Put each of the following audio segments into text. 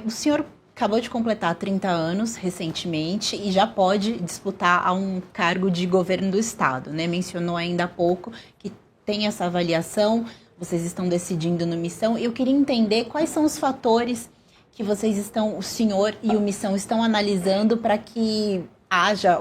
O senhor acabou de completar 30 anos recentemente e já pode disputar a um cargo de governo do estado, né? Mencionou ainda há pouco que tem essa avaliação, vocês estão decidindo no Missão. Eu queria entender quais são os fatores que vocês estão, o senhor e o Missão estão analisando para que haja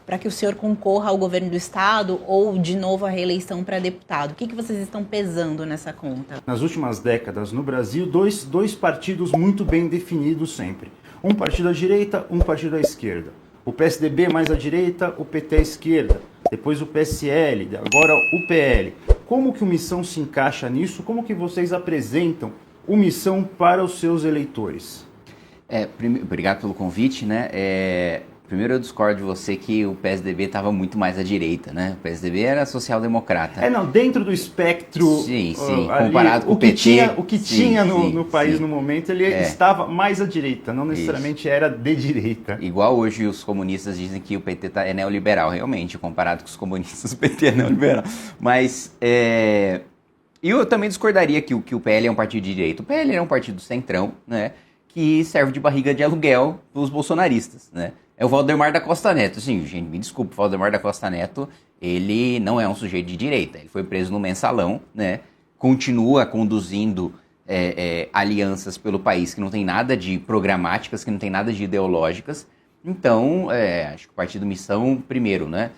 para que o senhor concorra ao governo do estado ou de novo à reeleição para deputado. O que vocês estão pesando nessa conta? Nas últimas décadas no Brasil, dois partidos muito bem definidos sempre. Um partido à direita, um partido à esquerda. O PSDB mais à direita, o PT à esquerda. Depois o PSL, agora o PL. Como que o Missão se encaixa nisso? Como que vocês apresentam o Missão para os seus eleitores? Obrigado pelo convite, né? Primeiro eu discordo de você que o PSDB estava muito mais à direita, né? O PSDB era social-democrata. Dentro do espectro... Sim, comparado com o PT... O que tinha no país no momento, ele estava mais à direita, não necessariamente era de direita. Igual hoje os comunistas dizem que o PT é neoliberal, realmente, comparado com os comunistas, o PT é neoliberal. Mas eu também discordaria que o PL é um partido de direita. O PL é um partido centrão, né? Que serve de barriga de aluguel para os bolsonaristas, né? É o Valdemar da Costa Neto. Sim, gente, me desculpe, o Valdemar da Costa Neto, ele não é um sujeito de direita. Ele foi preso no mensalão, né? Continua conduzindo alianças pelo país que não tem nada de programáticas, que não tem nada de ideológicas. Então, acho que o Partido Missão, primeiro, né?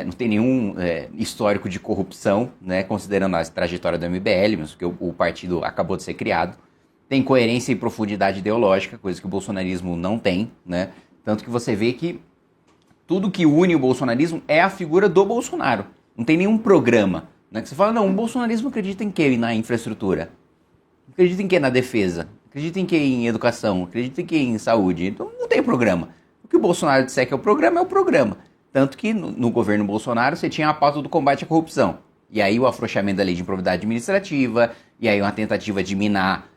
Não tem nenhum histórico de corrupção, né? Considerando a trajetória do MBL, mesmo que o partido acabou de ser criado. Tem coerência e profundidade ideológica, coisa que o bolsonarismo não tem, né? Tanto que você vê que tudo que une o bolsonarismo é a figura do Bolsonaro. Não tem nenhum programa, né? Que você fala, não, o bolsonarismo acredita em quê na infraestrutura? Acredita em quê na defesa? Acredita em quê em educação? Acredita em quê em saúde? Então não tem programa. O que o Bolsonaro disser que é o programa. Tanto que no governo Bolsonaro você tinha a pauta do combate à corrupção. E aí o afrouxamento da lei de improbidade administrativa, e aí uma tentativa de minar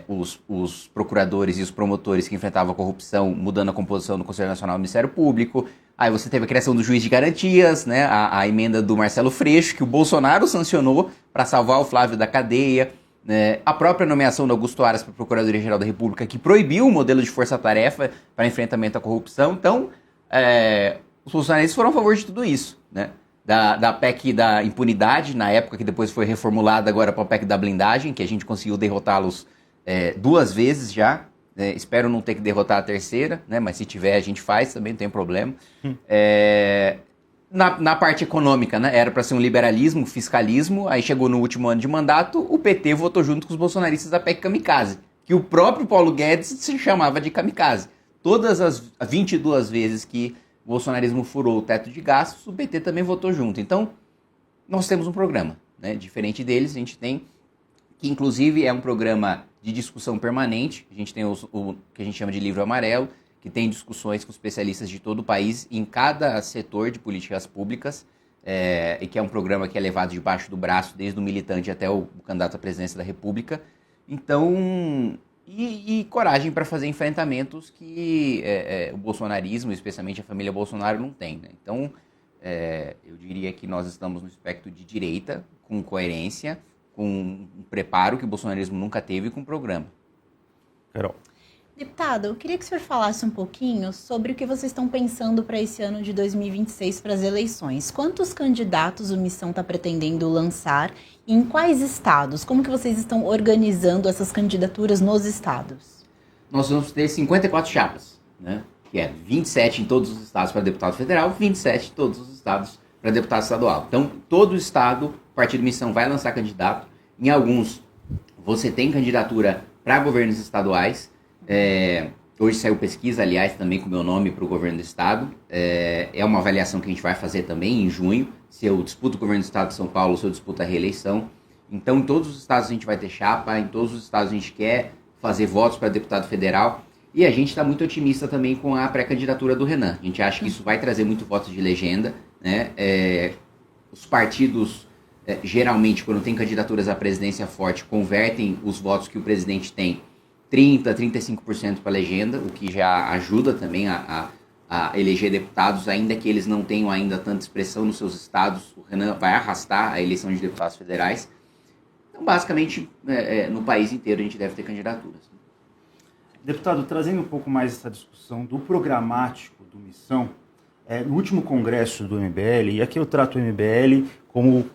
os procuradores e os promotores que enfrentavam a corrupção, mudando a composição do Conselho Nacional do Ministério Público. Aí você teve a criação do juiz de garantias, né, a emenda do Marcelo Freixo, que o Bolsonaro sancionou para salvar o Flávio da cadeia, né, a própria nomeação do Augusto Aras para a Procuradoria-Geral da República, que proibiu o modelo de força-tarefa para enfrentamento à corrupção. Então, os bolsonaristas foram a favor de tudo isso, né? Da PEC da impunidade, na época que depois foi reformulada agora para a PEC da blindagem, que a gente conseguiu derrotá-los 2 vezes já. Espero não ter que derrotar a terceira, né? Mas se tiver a gente faz, também não tem problema. Na parte econômica, né? Era para ser um liberalismo, fiscalismo, aí chegou no último ano de mandato, o PT votou junto com os bolsonaristas da PEC Kamikaze, que o próprio Paulo Guedes se chamava de kamikaze. Todas as 22 vezes que o bolsonarismo furou o teto de gastos, o PT também votou junto. Então, nós temos um programa, né? Diferente deles, a gente tem, que inclusive é um programa de discussão permanente. A gente tem o que a gente chama de livro amarelo, que tem discussões com especialistas de todo o país, em cada setor de políticas públicas, e que é um programa que é levado debaixo do braço, desde o militante até o candidato à presidência da República. Então... E coragem para fazer enfrentamentos que o bolsonarismo, especialmente a família Bolsonaro, não tem, né? Então, eu diria que nós estamos no espectro de direita, com coerência, com um preparo que o bolsonarismo nunca teve, com um programa. Carol. Deputado, eu queria que o senhor falasse um pouquinho sobre o que vocês estão pensando para esse ano de 2026, para as eleições. Quantos candidatos o Missão está pretendendo lançar e em quais estados? Como que vocês estão organizando essas candidaturas nos estados? Nós vamos ter 54 chapas, né? Que é 27 em todos os estados para deputado federal, 27 em todos os estados para deputado estadual. Então, todo estado, o Partido Missão vai lançar candidato. Em alguns, você tem candidatura para governos estaduais. Hoje saiu pesquisa, aliás, também com o meu nome para o governo do estado. É uma avaliação que a gente vai fazer também em junho, se eu disputo o governo do estado de São Paulo ou se eu disputo a reeleição. Então, em todos os estados a gente vai ter chapa, em todos os estados a gente quer fazer votos para deputado federal. E a gente está muito otimista também com a pré-candidatura do Renan. A gente acha que isso vai trazer muito voto de legenda, né? Os partidos, geralmente, quando tem candidaturas à presidência forte, convertem os votos que o presidente tem 30%, 35% para a legenda, o que já ajuda também a eleger deputados, ainda que eles não tenham ainda tanta expressão nos seus estados. O Renan vai arrastar a eleição de deputados federais. Então, basicamente, no país inteiro a gente deve ter candidaturas. Deputado, trazendo um pouco mais essa discussão do programático do Missão, no último congresso do MBL, e aqui eu trato o MBL como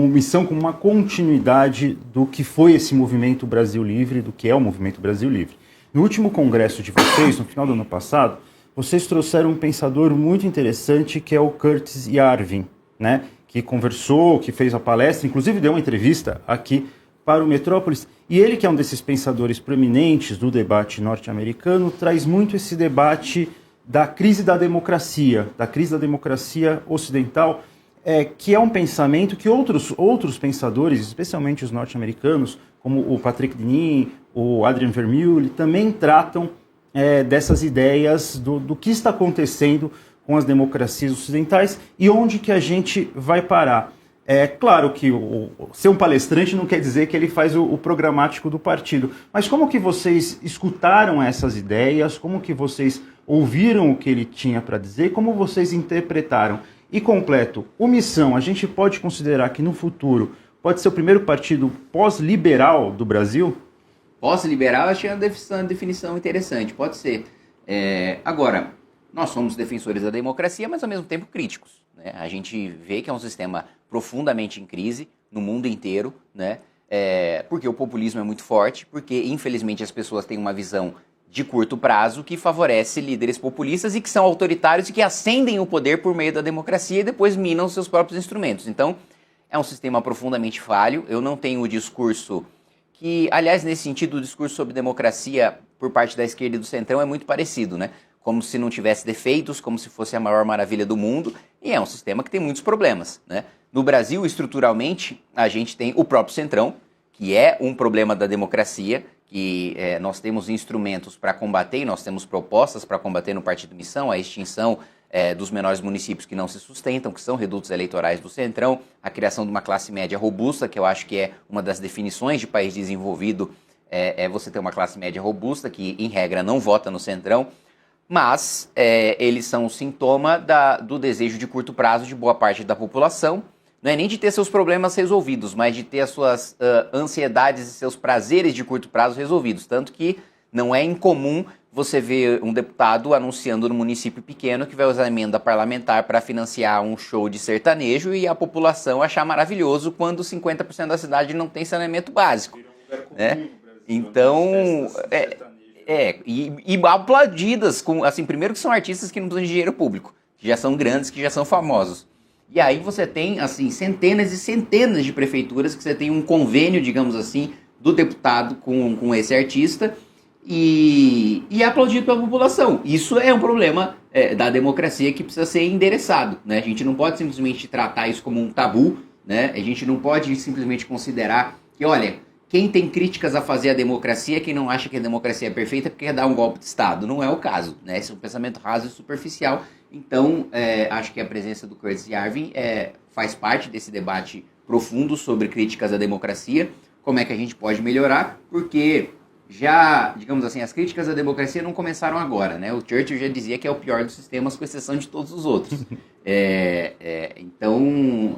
Missão, como uma continuidade do que foi esse movimento Brasil Livre, do que é o movimento Brasil Livre. No último congresso de vocês, no final do ano passado, vocês trouxeram um pensador muito interessante que é o Curtis Yarvin, né? Que conversou, que fez a palestra, inclusive deu uma entrevista aqui para o Metrópolis, e ele, que é um desses pensadores proeminentes do debate norte-americano, traz muito esse debate da crise da democracia ocidental, que é um pensamento que outros pensadores, especialmente os norte-americanos, como o Patrick Deneen, o Adrian Vermeulen, também tratam dessas ideias do que está acontecendo com as democracias ocidentais e onde que a gente vai parar. É claro que ser um palestrante não quer dizer que ele faz o programático do partido, mas como que vocês escutaram essas ideias, como que vocês ouviram o que ele tinha para dizer, como vocês interpretaram? E completo, o Missão, a gente pode considerar que no futuro pode ser o primeiro partido pós-liberal do Brasil? Pós-liberal, eu achei uma definição interessante, pode ser. Agora, nós somos defensores da democracia, mas ao mesmo tempo críticos, né? A gente vê que é um sistema profundamente em crise no mundo inteiro, né? Porque o populismo é muito forte, porque infelizmente as pessoas têm uma visão de curto prazo que favorece líderes populistas e que são autoritários e que ascendem o poder por meio da democracia e depois minam seus próprios instrumentos. Então, é um sistema profundamente falho. Eu não tenho o discurso que, aliás, nesse sentido, o discurso sobre democracia por parte da esquerda e do centrão é muito parecido, né? Como se não tivesse defeitos, como se fosse a maior maravilha do mundo, e é um sistema que tem muitos problemas, né? No Brasil, estruturalmente, a gente tem o próprio centrão, que é um problema da democracia, que nós temos instrumentos para combater, e nós temos propostas para combater no Partido Missão, a extinção dos menores municípios que não se sustentam, que são redutos eleitorais do centrão, a criação de uma classe média robusta, que eu acho que é uma das definições de país desenvolvido, você ter uma classe média robusta, que em regra não vota no centrão, mas eles são um sintoma do desejo de curto prazo de boa parte da população. Não é nem de ter seus problemas resolvidos, mas de ter as suas ansiedades e seus prazeres de curto prazo resolvidos. Tanto que não é incomum você ver um deputado anunciando no município pequeno que vai usar emenda parlamentar para financiar um show de sertanejo e a população achar maravilhoso quando 50% da cidade não tem saneamento básico. Né? Então, e aplaudidas, assim, primeiro que são artistas que não precisam de dinheiro público, que já são grandes, que já são famosos. E aí você tem, assim, centenas e centenas de prefeituras que você tem um convênio, digamos assim, do deputado com esse artista e é aplaudido pela população. Isso é um problema da democracia que precisa ser endereçado, né? A gente não pode simplesmente tratar isso como um tabu, né? A gente não pode simplesmente considerar que, olha, quem tem críticas a fazer à democracia, quem não acha que a democracia é perfeita porque quer dar um golpe de Estado. Não é o caso, né? Esse é um pensamento raso e superficial. Então, acho que a presença do Curtis Yarvin faz parte desse debate profundo sobre críticas à democracia, como é que a gente pode melhorar, porque já, digamos assim, as críticas à democracia não começaram agora, né? O Churchill já dizia que é o pior dos sistemas, com exceção de todos os outros. Então,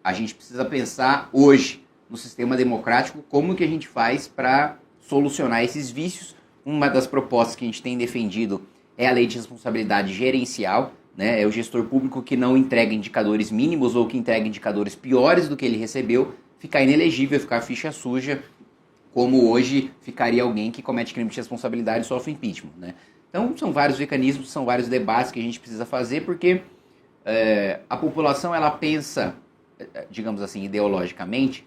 a gente precisa pensar hoje no sistema democrático como que a gente faz para solucionar esses vícios. Uma das propostas que a gente tem defendido é a lei de responsabilidade gerencial, né? É o gestor público que não entrega indicadores mínimos ou que entrega indicadores piores do que ele recebeu, ficar inelegível, ficar ficha suja, como hoje ficaria alguém que comete crime de responsabilidade e sofre impeachment, né? Então, são vários mecanismos, são vários debates que a gente precisa fazer, porque a população, ela pensa, digamos assim, ideologicamente,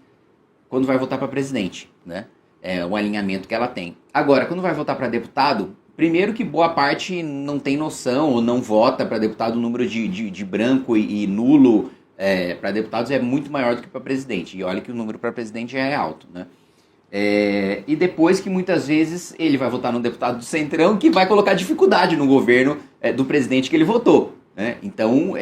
quando vai votar para presidente, né? É o alinhamento que ela tem. Agora, quando vai votar para deputado, primeiro que boa parte não tem noção ou não vota para deputado, o número de branco e nulo para deputados é muito maior do que para presidente. E olha que o número para presidente já é alto, né? E depois que muitas vezes ele vai votar no deputado do centrão que vai colocar dificuldade no governo do presidente que ele votou, né? Então,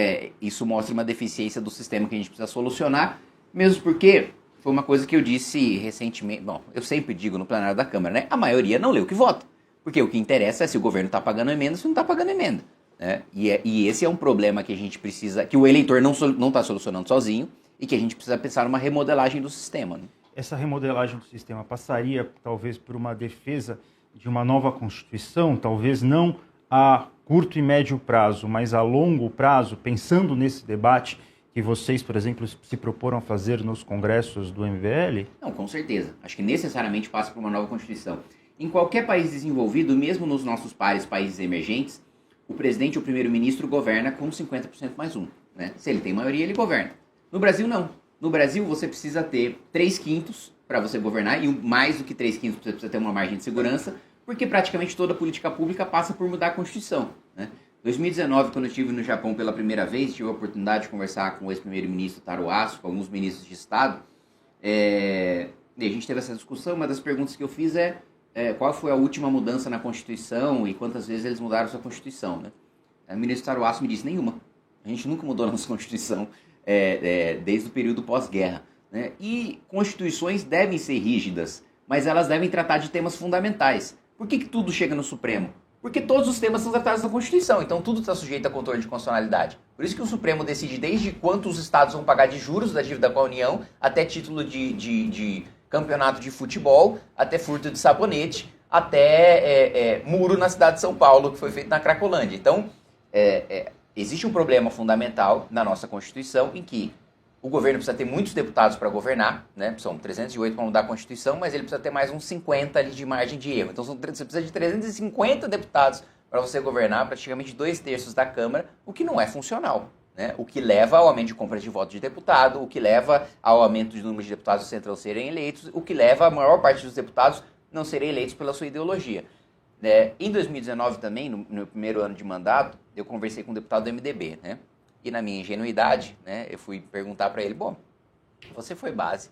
isso mostra uma deficiência do sistema que a gente precisa solucionar, mesmo porque foi uma coisa que eu disse recentemente, bom, eu sempre digo no plenário da Câmara, né? A maioria não lê o que vota. Porque o que interessa é se o governo está pagando emenda ou se não está pagando emenda, né? E esse é um problema que a gente precisa, que o eleitor não está solucionando sozinho e que a gente precisa pensar numa remodelagem do sistema, né? Essa remodelagem do sistema passaria, talvez, por uma defesa de uma nova Constituição, talvez não a curto e médio prazo, mas a longo prazo, pensando nesse debate que vocês, por exemplo, se proporam a fazer nos congressos do MBL? Não, com certeza. Acho que necessariamente passa por uma nova Constituição. Em qualquer país desenvolvido, mesmo nos nossos países emergentes, o presidente ou o primeiro-ministro governa com 50% mais um. Né? Se ele tem maioria, ele governa. No Brasil, não. No Brasil, você precisa ter 3/5 para você governar, e mais do que 3/5 você precisa ter uma margem de segurança, porque praticamente toda política pública passa por mudar a Constituição. Né? Em 2019, quando eu estive no Japão pela primeira vez, tive a oportunidade de conversar com o ex-primeiro-ministro Taro Aso, com alguns ministros de Estado, e a gente teve essa discussão. Uma das perguntas que eu fiz qual foi a última mudança na Constituição e quantas vezes eles mudaram sua Constituição. Né? O ministro Taro Aso me disse: nenhuma. A gente nunca mudou a nossa Constituição desde o período pós-guerra. Né? E constituições devem ser rígidas, mas elas devem tratar de temas fundamentais. Por que tudo chega no Supremo? Porque todos os temas são tratados na Constituição, então tudo está sujeito a controle de constitucionalidade. Por isso que o Supremo decide desde quanto os estados vão pagar de juros da dívida com a União, até título de campeonato de futebol, até furto de sabonete, até muro na cidade de São Paulo, que foi feito na Cracolândia. Então, existe um problema fundamental na nossa Constituição, em que o governo precisa ter muitos deputados para governar, né? São 308 para mudar a Constituição, mas ele precisa ter mais uns 50 ali de margem de erro. Então você precisa de 350 deputados para você governar praticamente 2/3 da Câmara, o que não é funcional. Né? O que leva ao aumento de compra de voto de deputado, o que leva ao aumento de número de deputados do Centrão serem eleitos, o que leva a maior parte dos deputados não serem eleitos pela sua ideologia. Em 2019 também, no primeiro ano de mandato, eu conversei com um deputado do MDB, né? E na minha ingenuidade, né, eu fui perguntar para ele: bom, você foi base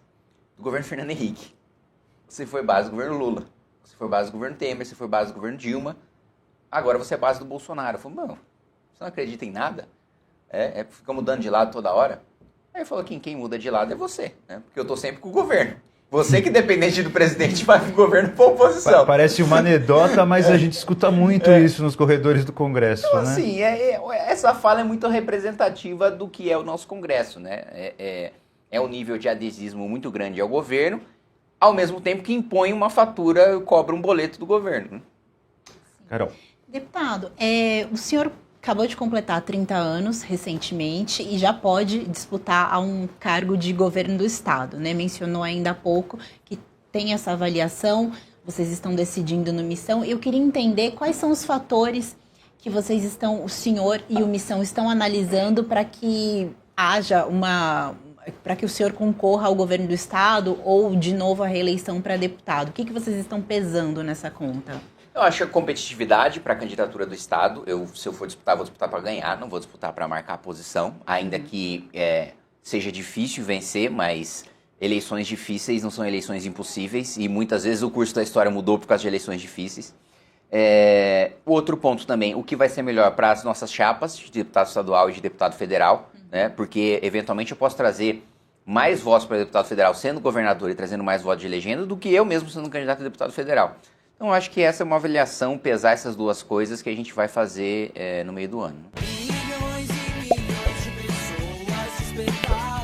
do governo Fernando Henrique, você foi base do governo Lula, você foi base do governo Temer, você foi base do governo Dilma, agora você é base do Bolsonaro. Eu falei: não, você não acredita em nada? Fica mudando de lado toda hora? Aí ele falou que quem muda de lado é você, né? Porque eu tô sempre com o governo. Você que, dependente do presidente, vai pro governo por oposição. Parece uma anedota, mas a gente escuta muito isso nos corredores do Congresso. Então, né? Assim, essa fala é muito representativa do que é o nosso Congresso, né? É um nível de adesismo muito grande ao governo, ao mesmo tempo que impõe uma fatura, cobra um boleto do governo. Né? Carol. Deputado, o senhor acabou de completar 30 anos recentemente e já pode disputar a um cargo de governo do Estado, né? Mencionou ainda há pouco que tem essa avaliação, vocês estão decidindo no Missão. Eu queria entender quais são os fatores que o senhor e o Missão estão analisando para que haja para que o senhor concorra ao governo do Estado ou, de novo, a reeleição para deputado. O que vocês estão pesando nessa conta? Eu acho que a competitividade para a candidatura do Estado, se eu for disputar, vou disputar para ganhar, não vou disputar para marcar a posição, ainda que seja difícil vencer, mas eleições difíceis não são eleições impossíveis, e muitas vezes o curso da história mudou por causa de eleições difíceis. Outro ponto também, o que vai ser melhor para as nossas chapas de deputado estadual e de deputado federal, né? Porque eventualmente eu posso trazer mais votos para deputado federal sendo governador e trazendo mais votos de legenda do que eu mesmo sendo candidato a deputado federal. Então, acho que essa é uma avaliação, pesar essas duas coisas que a gente vai fazer no meio do ano. Milhões e milhões de pessoas despertaram.